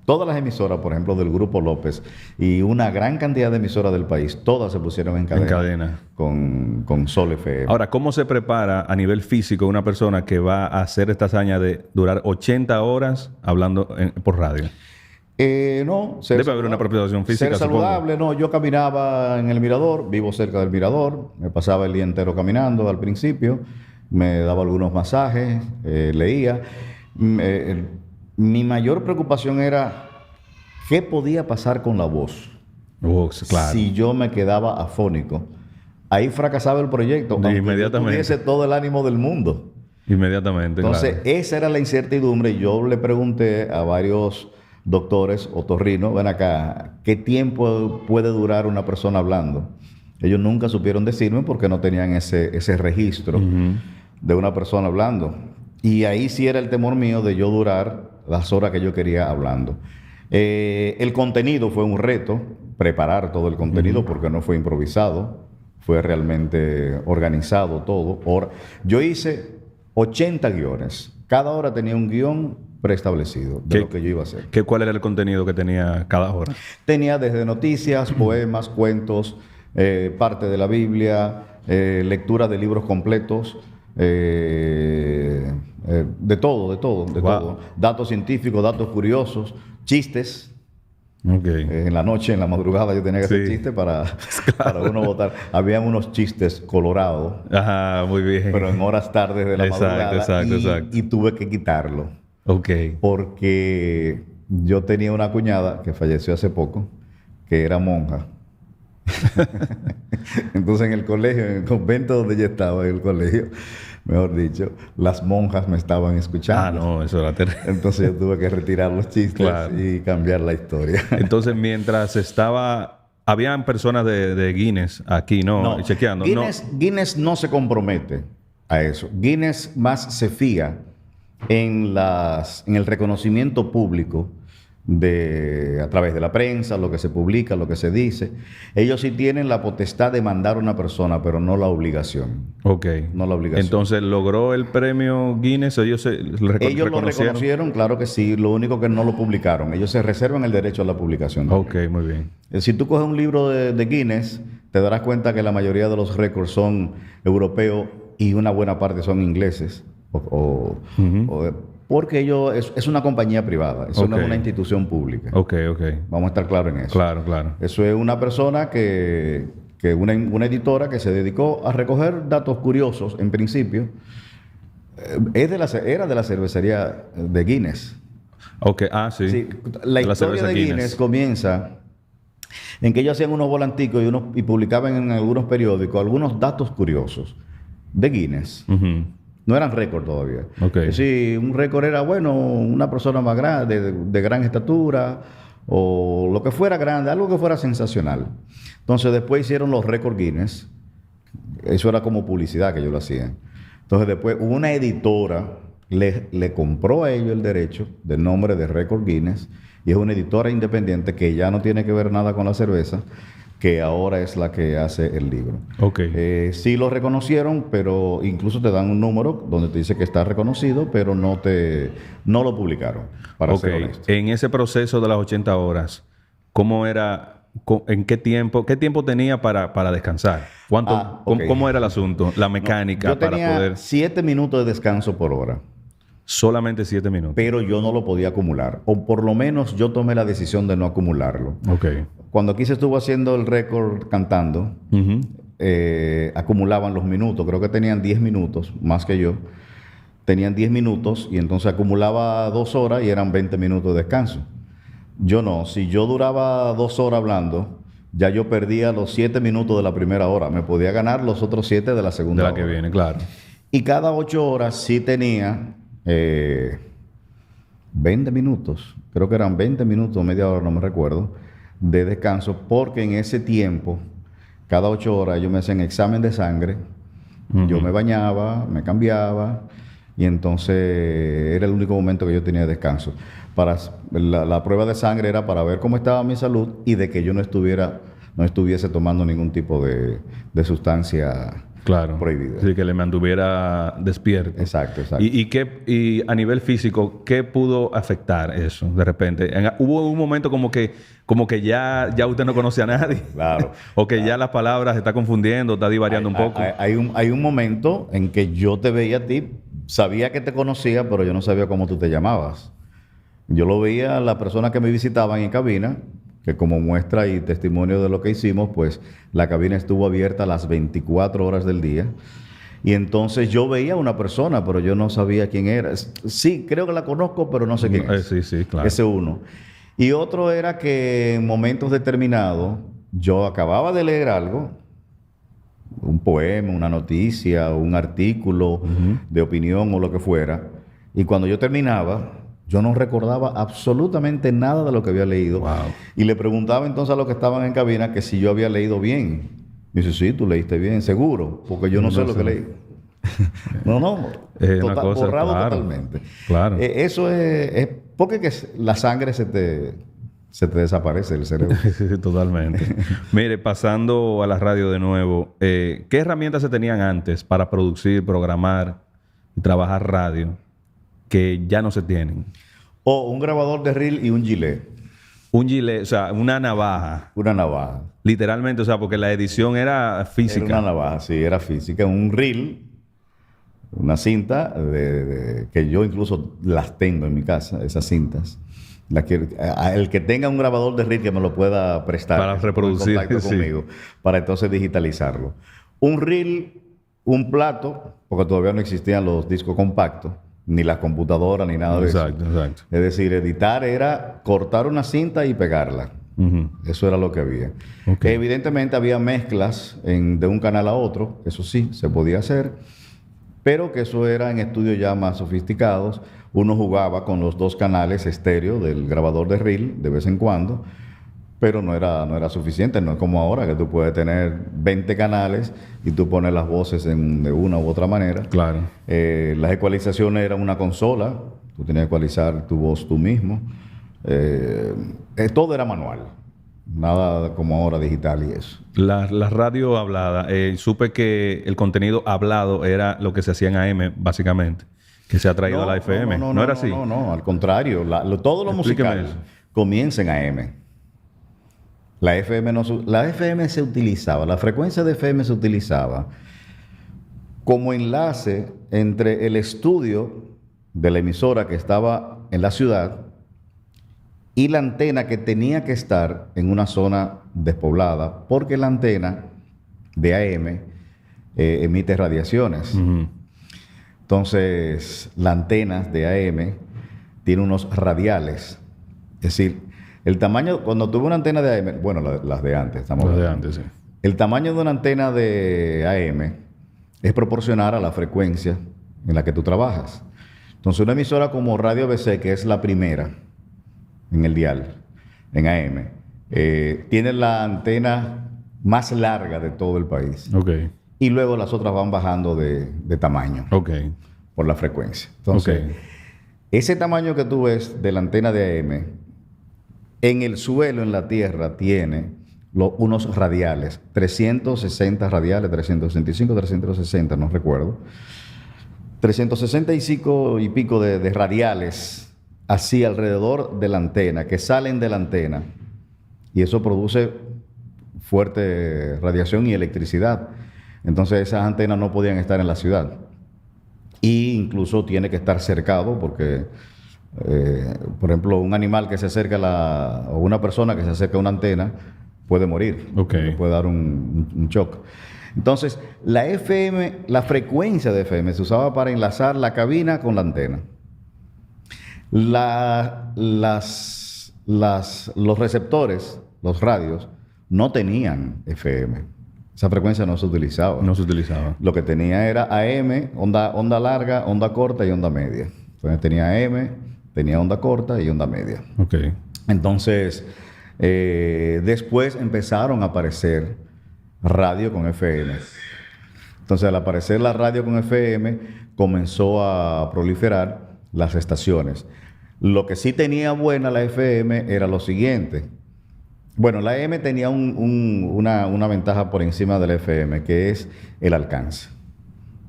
todas las emisoras, por ejemplo, del Grupo López y una gran cantidad de emisoras del país, todas se pusieron en cadena. Con Sol FM. Ahora, ¿cómo se prepara a nivel físico una persona que va a hacer esta hazaña de durar 80 horas hablando por radio? No. Debe haber una preparación física, Ser saludable, no. Yo caminaba en el mirador, vivo cerca del mirador, me pasaba el día entero caminando al principio, me daba algunos masajes, leía. Mi mayor preocupación era qué podía pasar con la voz Claro. si yo me quedaba afónico. Ahí fracasaba el proyecto, aunque yo Inmediatamente. tuviese todo el ánimo del mundo. Inmediatamente, Entonces, claro. esa era la incertidumbre. Yo le pregunté a varios doctores otorrinos, ven acá, ¿qué tiempo puede durar una persona hablando? Ellos nunca supieron decirme porque no tenían ese registro de una persona hablando. Y ahí sí era el temor mío de yo durar las horas que yo quería hablando. El contenido fue un reto, preparar todo el contenido porque no fue improvisado, fue realmente organizado todo. Yo hice 80 guiones. Cada hora tenía un guión preestablecido de lo que yo iba a hacer. ¿Cuál era el contenido que tenía cada hora? Tenía desde noticias, poemas, cuentos, parte de la Biblia, lectura de libros completos, de todo. Datos científicos, datos curiosos, chistes. Okay. En la noche, en la madrugada, yo tenía que hacer chistes para uno votar. Habían unos chistes colorados. Ajá, muy bien. Pero en horas tardes de la madrugada. Exacto. Y tuve que quitarlo. Ok. Porque yo tenía una cuñada que falleció hace poco, que era monja. Entonces en el colegio, en el convento donde yo estaba, en el colegio, mejor dicho, las monjas me estaban escuchando. No, eso era terrible. Entonces yo tuve que retirar los chistes y cambiar la historia. Entonces, mientras estaba... Habían personas de Guinness aquí, ¿no? Chequeando. Guinness no se compromete a eso. Guinness más se fía en el reconocimiento público a través de la prensa, lo que se publica, lo que se dice. Ellos sí tienen la potestad de mandar a una persona, pero no la obligación. Ok. No la obligación. Entonces, ¿logró el premio Guinness? ¿Ellos lo reconocieron? Claro que sí. Lo único que no lo publicaron. Ellos se reservan el derecho a la publicación. Ok, muy bien. Si tú coges un libro de Guinness, te darás cuenta que la mayoría de los récords son europeos y una buena parte son ingleses. Porque es una compañía privada, eso no es una institución pública. Ok. Vamos a estar claros en eso. Claro. Eso es una persona una editora que se dedicó a recoger datos curiosos, en principio. Era de la cervecería de Guinness. Ok, sí. Sí, la historia de Guinness comienza en que ellos hacían unos volanticos y publicaban en algunos periódicos algunos datos curiosos de Guinness. No eran récord todavía. Okay. Sí, un récord era, una persona más grande, de gran estatura, o lo que fuera grande, algo que fuera sensacional. Entonces después hicieron los récords Guinness. Eso era como publicidad que ellos lo hacían. Entonces después una editora le compró a ellos el derecho del nombre de récord Guinness, y es una editora independiente que ya no tiene que ver nada con la cerveza, que ahora es la que hace el libro. Ok. Sí lo reconocieron, pero incluso te dan un número donde te dice que está reconocido, pero no lo publicaron, para ser honesto. En ese proceso de las 80 horas, ¿cómo era? ¿En qué tiempo tenía para descansar? ¿Cómo era el asunto? La mecánica yo tenía para poder... 7 minutos de descanso por hora. Solamente 7 minutos. Pero yo no lo podía acumular. O por lo menos yo tomé la decisión de no acumularlo. Ok. Cuando aquí se estuvo haciendo el récord cantando, acumulaban los minutos. Creo que tenían 10 minutos, más que yo. Tenían 10 minutos y entonces acumulaba 2 horas y eran 20 minutos de descanso. Yo no. Si yo duraba 2 horas hablando, ya yo perdía los 7 minutos de la primera hora. Me podía ganar los otros 7 de la segunda hora. De la que viene, claro. Y cada 8 horas sí tenía 20 minutos. Creo que eran 20 minutos, media hora, no me recuerdo, de descanso, porque en ese tiempo, cada 8 horas, ellos me hacían examen de sangre. Yo me bañaba, me cambiaba, y entonces era el único momento que yo tenía de descanso. La prueba de sangre era para ver cómo estaba mi salud y de que yo no estuviese tomando ningún tipo de sustancia prohibida. Sí, que le mantuviera despierto. Exacto. Y a nivel físico, ¿qué pudo afectar eso de repente? Hubo un momento como que ya usted no conoce a nadie. Claro. O que ya las palabras se está confundiendo, está divariando un poco. Hay un momento en que yo te veía a ti, sabía que te conocía, pero yo no sabía cómo tú te llamabas. Yo lo veía a las personas que me visitaban en cabina, que como muestra y testimonio de lo que hicimos, pues la cabina estuvo abierta las 24 horas del día. Y entonces yo veía a una persona, pero yo no sabía quién era. Sí, creo que la conozco, pero no sé quién es. Sí, claro. Ese uno. Y otro era que en momentos determinados yo acababa de leer algo, un poema, una noticia, un artículo de opinión o lo que fuera, y cuando yo terminaba, yo no recordaba absolutamente nada de lo que había leído. Wow. Y le preguntaba entonces a los que estaban en cabina que si yo había leído bien. Me dice, sí, tú leíste bien, seguro, porque yo no sé lo que leí. No, una cosa, borrado claro, totalmente. Claro. Eso es porque que la sangre se te desaparece del cerebro. Sí, totalmente. Mire, pasando a la radio de nuevo, ¿qué herramientas se tenían antes para producir, programar y trabajar radio que ya no se tienen? O un grabador de reel y un gilet. Un gilet, o sea, una navaja. Una navaja. Literalmente, o sea, porque la edición era física. Era una navaja, sí, era física. Un reel, una cinta que yo incluso las tengo en mi casa, esas cintas. El que tenga un grabador de reel que me lo pueda prestar. Para reproducir, contacto sí. conmigo, para entonces digitalizarlo. Un reel, un plato, porque todavía no existían los discos compactos, ni las computadoras, ni nada de eso. Exacto. Es decir, editar era cortar una cinta y pegarla. Eso era lo que había. Okay. Evidentemente había mezclas de un canal a otro, eso sí, se podía hacer, pero que eso era en estudios ya más sofisticados. Uno jugaba con los dos canales estéreo del grabador de reel de vez en cuando, pero no era suficiente. No es como ahora que tú puedes tener 20 canales y tú pones las voces de una u otra manera. Claro. Las ecualizaciones eran una consola, tú tenías que ecualizar tu voz tú mismo. Todo era manual, nada como ahora digital y eso. La radio hablada, supe que el contenido hablado era lo que se hacía en AM, básicamente, que se ha traído a la FM. ¿No era así? No, al contrario. Todo lo Explíqueme musical eso. comienza en AM. La FM se utilizaba, la frecuencia de FM se utilizaba como enlace entre el estudio de la emisora que estaba en la ciudad y la antena que tenía que estar en una zona despoblada, porque la antena de AM emite radiaciones. Entonces, la antena de AM tiene unos radiales. Es decir, el tamaño, cuando tuve una antena de AM, bueno, las de antes, estamos Las de hablando. antes, sí. El tamaño de una antena de AM es proporcional a la frecuencia en la que tú trabajas. Entonces, una emisora como Radio ABC, que es la primera en el dial, en AM, tiene la antena más larga de todo el país. Ok. Y luego las otras van bajando de tamaño Ok. por la frecuencia. Entonces, Ok. ese tamaño que tú ves de la antena de AM, en el suelo, en la tierra, tiene unos radiales, 360 radiales, 365, 360, no recuerdo. 365 y pico de radiales así alrededor de la antena, que salen de la antena, y eso produce fuerte radiación y electricidad. Entonces esas antenas no podían estar en la ciudad. Y incluso tiene que estar cercado porque, por ejemplo, un animal que se acerca o una persona que se acerca a una antena puede morir. Ok. Puede dar un shock. Entonces, la frecuencia de FM se usaba para enlazar la cabina con la antena. Los receptores, los radios, no tenían FM. Esa frecuencia no se utilizaba. No se utilizaba. Lo que tenía era AM, onda larga, onda corta y onda media. Entonces tenía AM, tenía onda corta y onda media. Ok. Entonces, después empezaron a aparecer radio con FM. Entonces, al aparecer la radio con FM, comenzó a proliferar las estaciones. Lo que sí tenía buena la FM era lo siguiente. Bueno, la AM tenía una ventaja por encima de la FM, que es el alcance.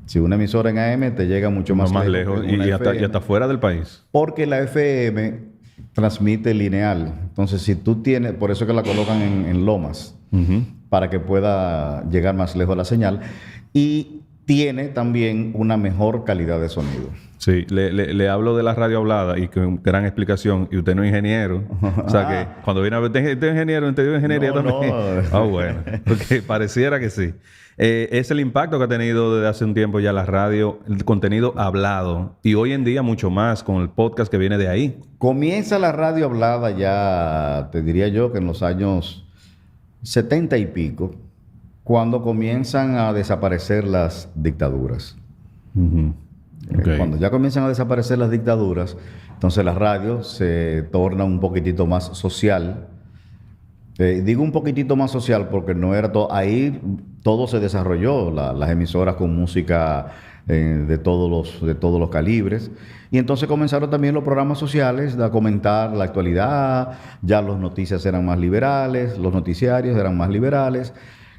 Si una emisora en AM te llega mucho más lejos que una y FM, hasta fuera del país. porque la FM transmite lineal. Entonces, si tú tienes, por eso que la colocan en lomas, para que pueda llegar más lejos la señal. Y tiene también una mejor calidad de sonido. Sí, le hablo de la radio hablada y con gran explicación. Y usted no es ingeniero. O sea que cuando viene a ver, ¿usted es ingeniero? ¿Usted es ingeniería también? Ah, bueno. Porque pareciera que sí. Es el impacto que ha tenido desde hace un tiempo ya la radio, el contenido hablado. Y hoy en día mucho más con el podcast que viene de ahí. Comienza la radio hablada ya, te diría yo, que en los años 70 y pico, cuando comienzan a desaparecer las dictaduras. Ujú. Okay. Cuando ya comienzan a desaparecer las dictaduras, entonces la radio se torna un poquitito más social. Digo un poquitito más social porque no era todo. Ahí todo se desarrolló, las emisoras con música de todos los calibres. Y entonces comenzaron también los programas sociales a comentar la actualidad. Ya las noticias eran más liberales, los noticiarios eran más liberales.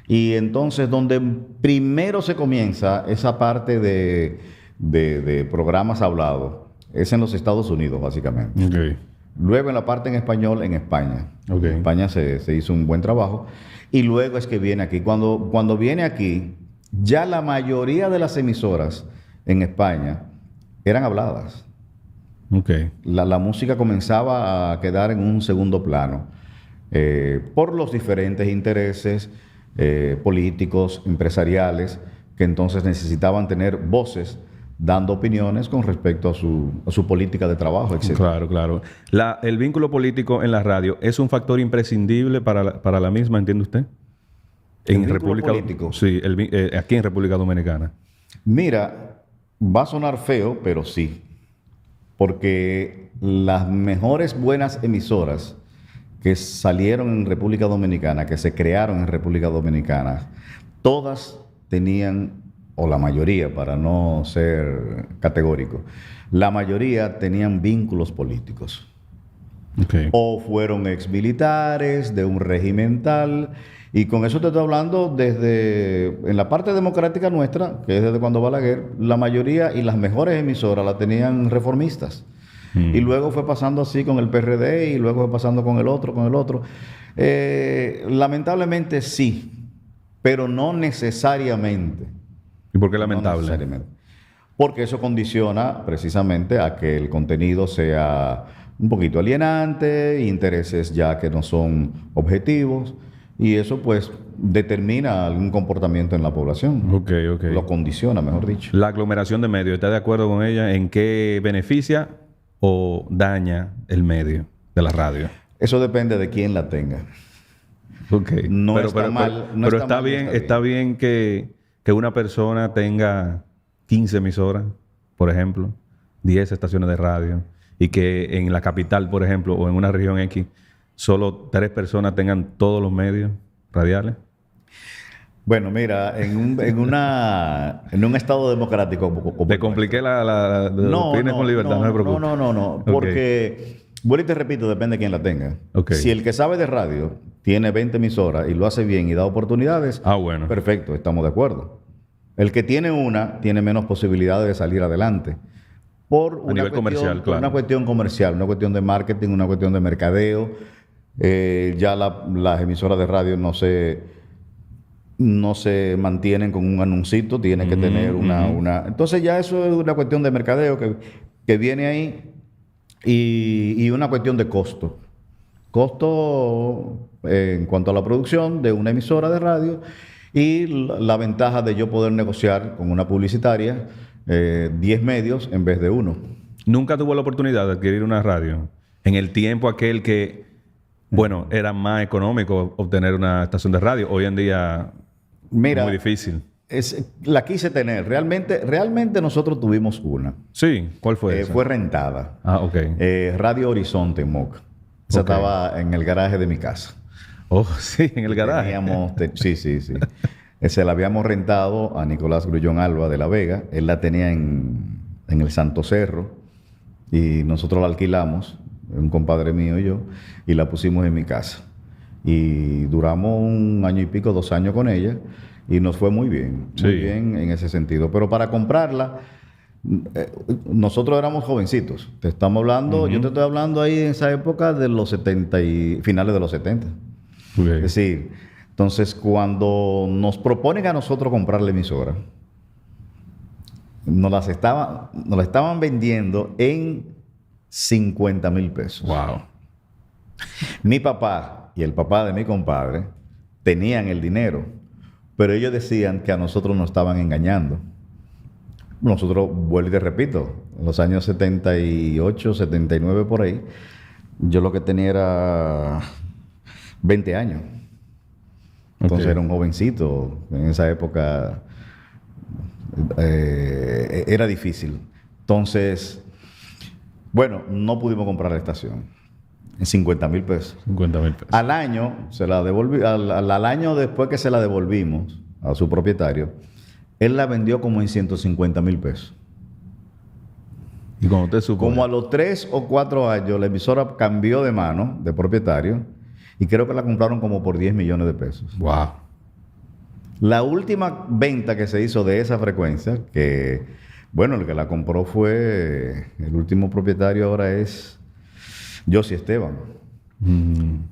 Y entonces donde primero se comienza esa parte de programas hablados es en los Estados Unidos, básicamente. Okay. Luego en la parte en español, en España. Okay. En España se hizo un buen trabajo. Y luego es que viene aquí. Cuando viene aquí, ya la mayoría de las emisoras en España eran habladas. Okay. La música comenzaba a quedar en un segundo plano por los diferentes intereses políticos, empresariales, que entonces necesitaban tener voces dando opiniones con respecto a su política de trabajo, etc. Claro, claro. El vínculo político en la radio es un factor imprescindible para la misma, ¿entiende usted? En República político. Sí, aquí en República Dominicana. Mira, va a sonar feo, pero sí. Porque las mejores buenas emisoras que salieron en República Dominicana, que se crearon en República Dominicana, todas tenían, o la mayoría, para no ser categórico, la mayoría tenían vínculos políticos. Okay. O fueron exmilitares de un régimen tal. Y con eso te estoy hablando desde, en la parte democrática nuestra, que es desde cuando Balaguer, la mayoría y las mejores emisoras la tenían reformistas. Y luego fue pasando así con el PRD y luego fue pasando con el otro. Lamentablemente sí, pero no necesariamente. ¿Y por qué lamentable? No necesariamente. Porque eso condiciona precisamente a que el contenido sea un poquito alienante, intereses ya que no son objetivos, y eso pues determina algún comportamiento en la población. Ok. Lo condiciona, mejor dicho. La aglomeración de medios, ¿está de acuerdo con ella en qué beneficia o daña el medio de la radio? Eso depende de quién la tenga. Okay. No está mal. Pero está bien que una persona tenga 15 emisoras, por ejemplo, 10 estaciones de radio, y que en la capital, por ejemplo, o en una región X, solo 3 personas tengan todos los medios radiales. Bueno, mira, en un estado democrático... Te compliqué opines con libertad, no me preocupes. No. Porque, bueno, y te repito, depende de quién la tenga. Okay. Si el que sabe de radio tiene 20 emisoras y lo hace bien y da oportunidades, bueno. Perfecto, estamos de acuerdo. El que tiene una, tiene menos posibilidades de salir adelante. A nivel comercial, claro. Una cuestión comercial, una cuestión de marketing, una cuestión de mercadeo. Ya las emisoras de radio no se mantienen con un anuncito, tiene que tener una... Entonces ya eso es una cuestión de mercadeo que viene ahí y una cuestión de costo. Costo en cuanto a la producción de una emisora de radio y la ventaja de yo poder negociar con una publicitaria 10 medios en vez de uno. ¿Nunca tuvo la oportunidad de adquirir una radio? En el tiempo aquel que, bueno, era más económico obtener una estación de radio. Hoy en día Mira, es muy difícil. La quise tener. Realmente nosotros tuvimos una. Sí. ¿Cuál fue esa? Fue rentada. Ok. Radio Horizonte en Moca. Esa estaba en el garaje de mi casa. Oh, sí, en el garaje. Sí. Se la habíamos rentado a Nicolás Grullón Alba de La Vega. Él la tenía en el Santo Cerro y nosotros la alquilamos, un compadre mío y yo, y la pusimos en mi casa. Y duramos 1 año y pico, 2 años con ella y nos fue muy bien en ese sentido. Pero para comprarla, nosotros éramos jovencitos. Te estamos hablando, yo te estoy hablando ahí en esa época de los 70 y finales de los 70. Okay. Es decir, entonces cuando nos proponen a nosotros comprar la emisora, nos la estaban vendiendo en 50,000 pesos. Wow. Mi papá y el papá de mi compadre tenían el dinero, pero ellos decían que a nosotros nos estaban engañando. Nosotros, vuelvo y te repito, en los años 78, 79 por ahí, yo lo que tenía era 20 años. Entonces era un jovencito. En esa época era difícil. Entonces, bueno, no pudimos comprar la estación en 50,000 pesos. 50,000 pesos. Al año, al año después que se la devolvimos a su propietario, él la vendió como en 150,000 pesos. Y cuando usted supo... Como a los 3 o 4 años, la emisora cambió de mano, de propietario, y creo que la compraron como por 10 millones de pesos. Wow. La última venta que se hizo de esa frecuencia, que, bueno, el que la compró fue, el último propietario ahora es José Esteban.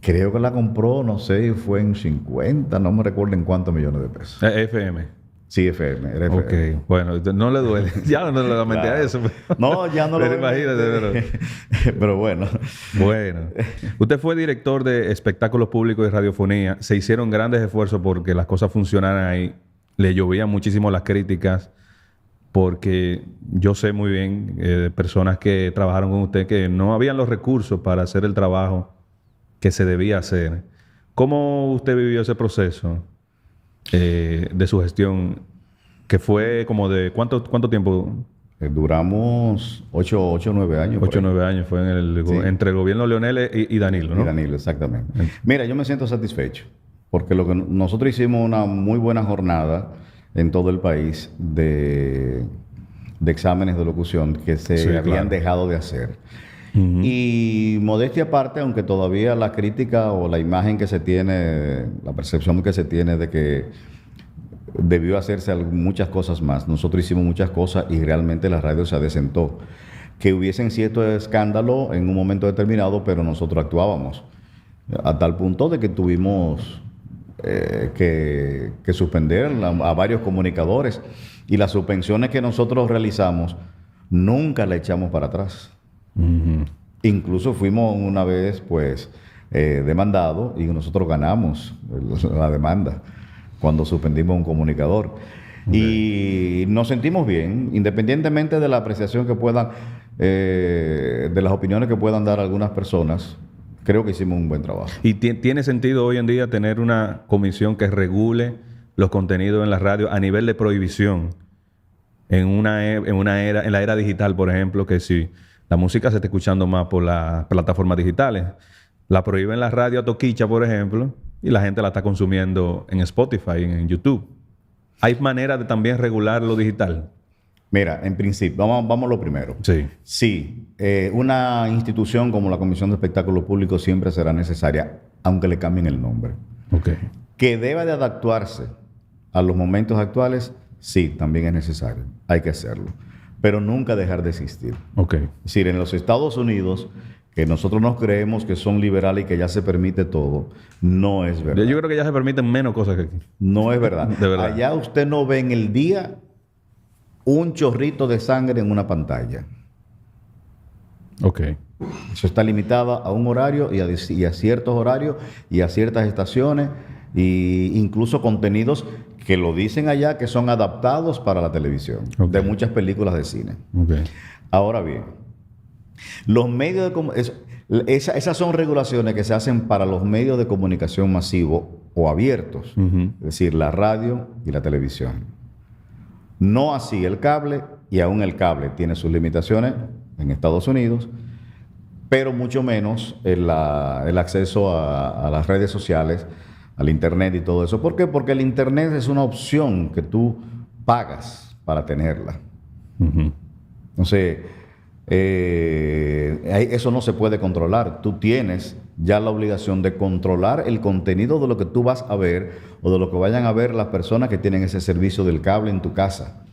Creo que la compró, no sé, fue en 50, no me recuerdo en cuántos millones de pesos. FM. Sí, FM, era FM. Ok, bueno, no le duele. Ya no le lamenté Claro. a eso. No, ya no lo Pero imagínate, pero bueno. Bueno. Usted fue director de espectáculos públicos y radiofonía. Se hicieron grandes esfuerzos porque las cosas funcionaran ahí. Le llovían muchísimo las críticas porque yo sé muy bien de personas que trabajaron con usted que no habían los recursos para hacer el trabajo que se debía hacer. ¿Cómo usted vivió ese proceso de su gestión? Que fue como de... ¿Cuánto tiempo? Duramos 8 o 9 años. 8 o 9 años fue entre el gobierno de Leonel y Danilo, ¿no? Y Danilo, exactamente. Mira, yo me siento satisfecho porque lo que nosotros hicimos una muy buena jornada en todo el país de exámenes de locución que se habían dejado de hacer. Y modestia aparte, aunque todavía la crítica o la imagen que se tiene, la percepción que se tiene de que debió hacerse muchas cosas más. Nosotros hicimos muchas cosas y realmente la radio se adecentó. Que hubiesen cierto escándalo en un momento determinado, pero nosotros actuábamos. A tal punto de que tuvimos que suspender a varios comunicadores. Y las suspensiones que nosotros realizamos, nunca la echamos para atrás. Incluso fuimos una vez, pues, demandados y nosotros ganamos la demanda cuando suspendimos un comunicador. Y nos sentimos bien, independientemente de la apreciación que puedan, de las opiniones que puedan dar algunas personas. Creo que hicimos un buen trabajo. ¿Y tiene sentido hoy en día tener una comisión que regule los contenidos en la radio a nivel de prohibición? En la era digital, por ejemplo, que si la música se está escuchando más por las plataformas digitales, la prohíben la radio a toquicha, por ejemplo, y la gente la está consumiendo en Spotify, en YouTube. ¿Hay manera de también regular lo digital? Mira, en principio, vamos a lo primero. Sí. Sí, una institución como la Comisión de Espectáculos Públicos siempre será necesaria, aunque le cambien el nombre. Ok. Que deba de adaptarse a los momentos actuales, sí, también es necesario. Hay que hacerlo. Pero nunca dejar de existir. Ok. Es decir, en los Estados Unidos, que nosotros nos creemos que son liberales y que ya se permite todo, no es verdad. Yo creo que ya se permiten menos cosas que aquí. No es verdad. De verdad. Allá usted no ve en el día un chorrito de sangre en una pantalla. Ok. Eso está limitado a un horario y a ciertos horarios y a ciertas estaciones e incluso contenidos que lo dicen allá que son adaptados para la televisión, de muchas películas de cine. Okay. Ahora bien, los medios de esas son regulaciones que se hacen para los medios de comunicación masivos o abiertos, es decir, la radio y la televisión. No así el cable, y aún el cable tiene sus limitaciones en Estados Unidos, pero mucho menos el acceso a las redes sociales, al Internet y todo eso. ¿Por qué? Porque el Internet es una opción que tú pagas para tenerla. Entonces, eso no se puede controlar. Tú tienes ya la obligación de controlar el contenido de lo que tú vas a ver o de lo que vayan a ver las personas que tienen ese servicio del cable en tu casa.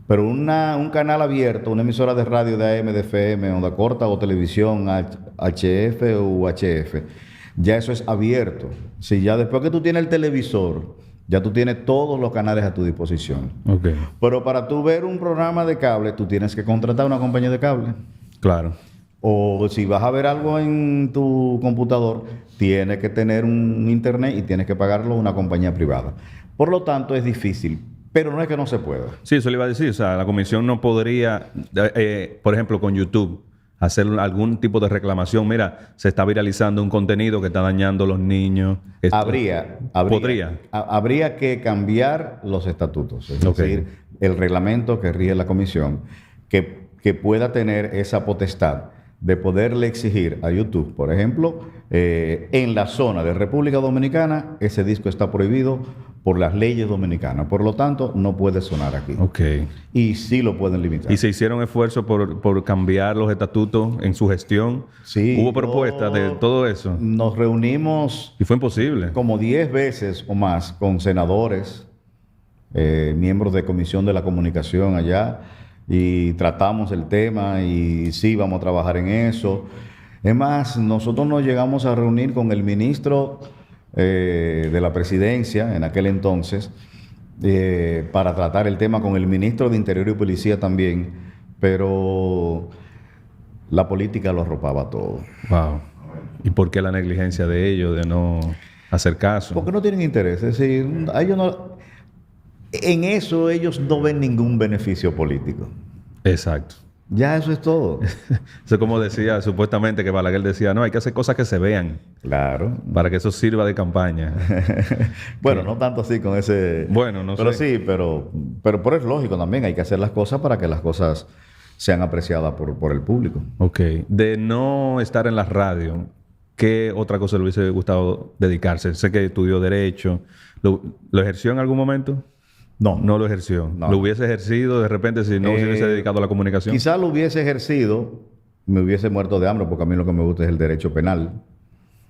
Pero un canal abierto, una emisora de radio de AM, de FM, onda corta o televisión, HF o UHF, ya eso es abierto. Si ya después que tú tienes el televisor, Ya tú tienes todos los canales a tu disposición. Ok. Pero para tú ver un programa de cable, tú tienes que contratar una compañía de cable. Claro. O si vas a ver algo en tu computador, tienes que tener un internet y tienes que pagarlo a una compañía privada. Por lo tanto, es difícil. Pero no es que no se pueda. Sí, eso le iba a decir. O sea, la comisión no podría, por ejemplo, con YouTube, hacer algún tipo de reclamación. Mira, se está viralizando un contenido que está dañando a los niños. Esto- Habría que cambiar los estatutos. Es Ok. decir, el reglamento que rige la comisión, que pueda tener esa potestad de poderle exigir a YouTube, por ejemplo, en la zona de República Dominicana, ese disco está prohibido por las leyes dominicanas. Por lo tanto, no puede sonar aquí. Ok. Y sí lo pueden limitar. ¿Y se hicieron esfuerzos por cambiar los estatutos en su gestión? Sí, ¿Hubo propuestas de todo eso? Nos reunimos Y fue imposible. como 10 veces o más con senadores, miembros de Comisión de la Comunicación allá, y tratamos el tema y sí, vamos a trabajar en eso. Es más, nosotros nos llegamos a reunir con el ministro de la Presidencia en aquel entonces para tratar el tema, con el ministro de Interior y Policía también, pero la política lo arropaba todo. Wow. ¿Y por qué la negligencia de ellos de no hacer caso? Porque no tienen interés. Es decir, a ellos no, en eso ellos no ven ningún beneficio político. Exacto. Ya eso es todo. Eso es como decía, supuestamente que Balaguer decía, no, hay que hacer cosas que se vean Claro. para que eso sirva de campaña. Bueno, no tanto así con ese... Bueno, no pero sé. sí, pero es lógico también. Hay que hacer las cosas para que las cosas sean apreciadas por el público. Ok. De no estar en la radio, ¿qué otra cosa le hubiese gustado dedicarse? Sé que estudió Derecho. ¿Lo ejerció en algún momento? No. No lo ejerció. No. ¿Lo hubiese ejercido de repente si no se hubiese dedicado a la comunicación? Quizá lo hubiese ejercido, me hubiese muerto de hambre, porque a mí lo que me gusta es el derecho penal.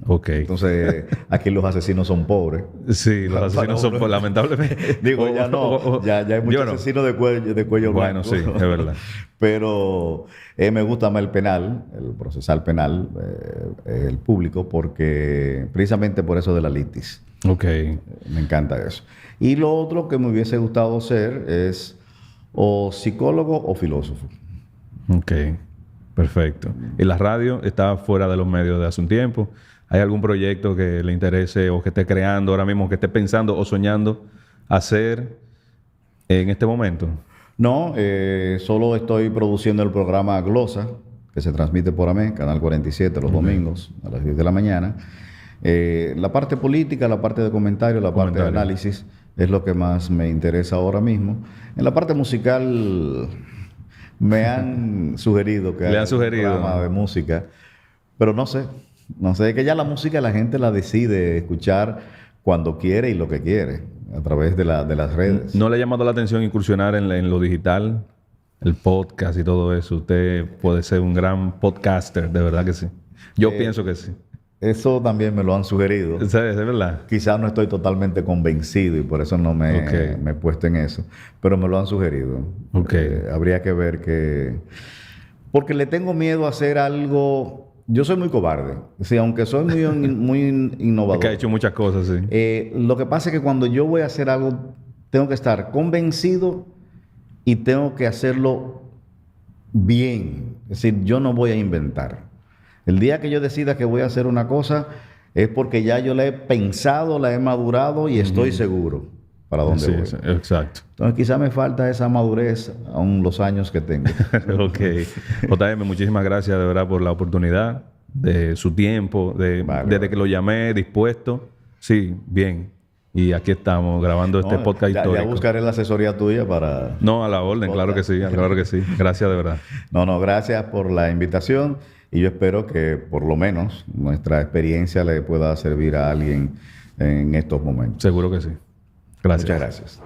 Ok. Entonces, aquí los asesinos son pobres. Sí, los asesinos son, lamentablemente... Digo, ya no. Ya hay muchos yo no. asesinos de cuello Bueno, blanco. sí, es verdad. Pero me gusta más el penal, el procesal penal, el público, porque precisamente por eso de la litis. Ok. Me encanta eso. Y lo otro que me hubiese gustado ser es o psicólogo o filósofo. Ok. Perfecto. ¿Y la radio está fuera de los medios de hace un tiempo? ¿Hay algún proyecto que le interese o que esté creando ahora mismo, que esté pensando o soñando hacer en este momento? No, solo estoy produciendo el programa Glosa, que se transmite por AME, Canal 47, los domingos a las 10 de la mañana. La parte política, la parte de comentario, la parte de análisis es lo que más me interesa ahora mismo. En la parte musical me han sugerido que haga un programa de música, pero no sé, que ya la música la gente la decide escuchar cuando quiere y lo que quiere, a través de las redes. ¿No le ha llamado la atención incursionar en lo digital? El podcast y todo eso. Usted puede ser un gran podcaster, de verdad que sí. Yo pienso que sí. Eso también me lo han sugerido. ¿Es verdad? Quizás no estoy totalmente convencido y por eso no me he puesto en eso. Pero me lo han sugerido. Ok. Habría que ver que... Porque le tengo miedo a hacer algo... Yo soy muy cobarde. Sí, aunque soy muy innovador. Es que ha hecho muchas cosas, sí. Lo que pasa es que cuando yo voy a hacer algo, tengo que estar convencido y tengo que hacerlo bien. Es decir, yo no voy a inventar. El día que yo decida que voy a hacer una cosa es porque ya yo la he pensado, la he madurado y estoy seguro para dónde voy. Sí, exacto. Entonces quizá me falta esa madurez aún los años que tengo. Ok. JM, muchísimas gracias de verdad por la oportunidad, de su tiempo, desde que lo llamé, dispuesto. Sí, bien. Y aquí estamos grabando este podcast histórico. Ya buscaré la asesoría tuya para... No, a la orden, claro que sí, claro que sí. Gracias de verdad. No, gracias por la invitación y yo espero que por lo menos nuestra experiencia le pueda servir a alguien en estos momentos. Seguro que sí. Gracias. Muchas gracias.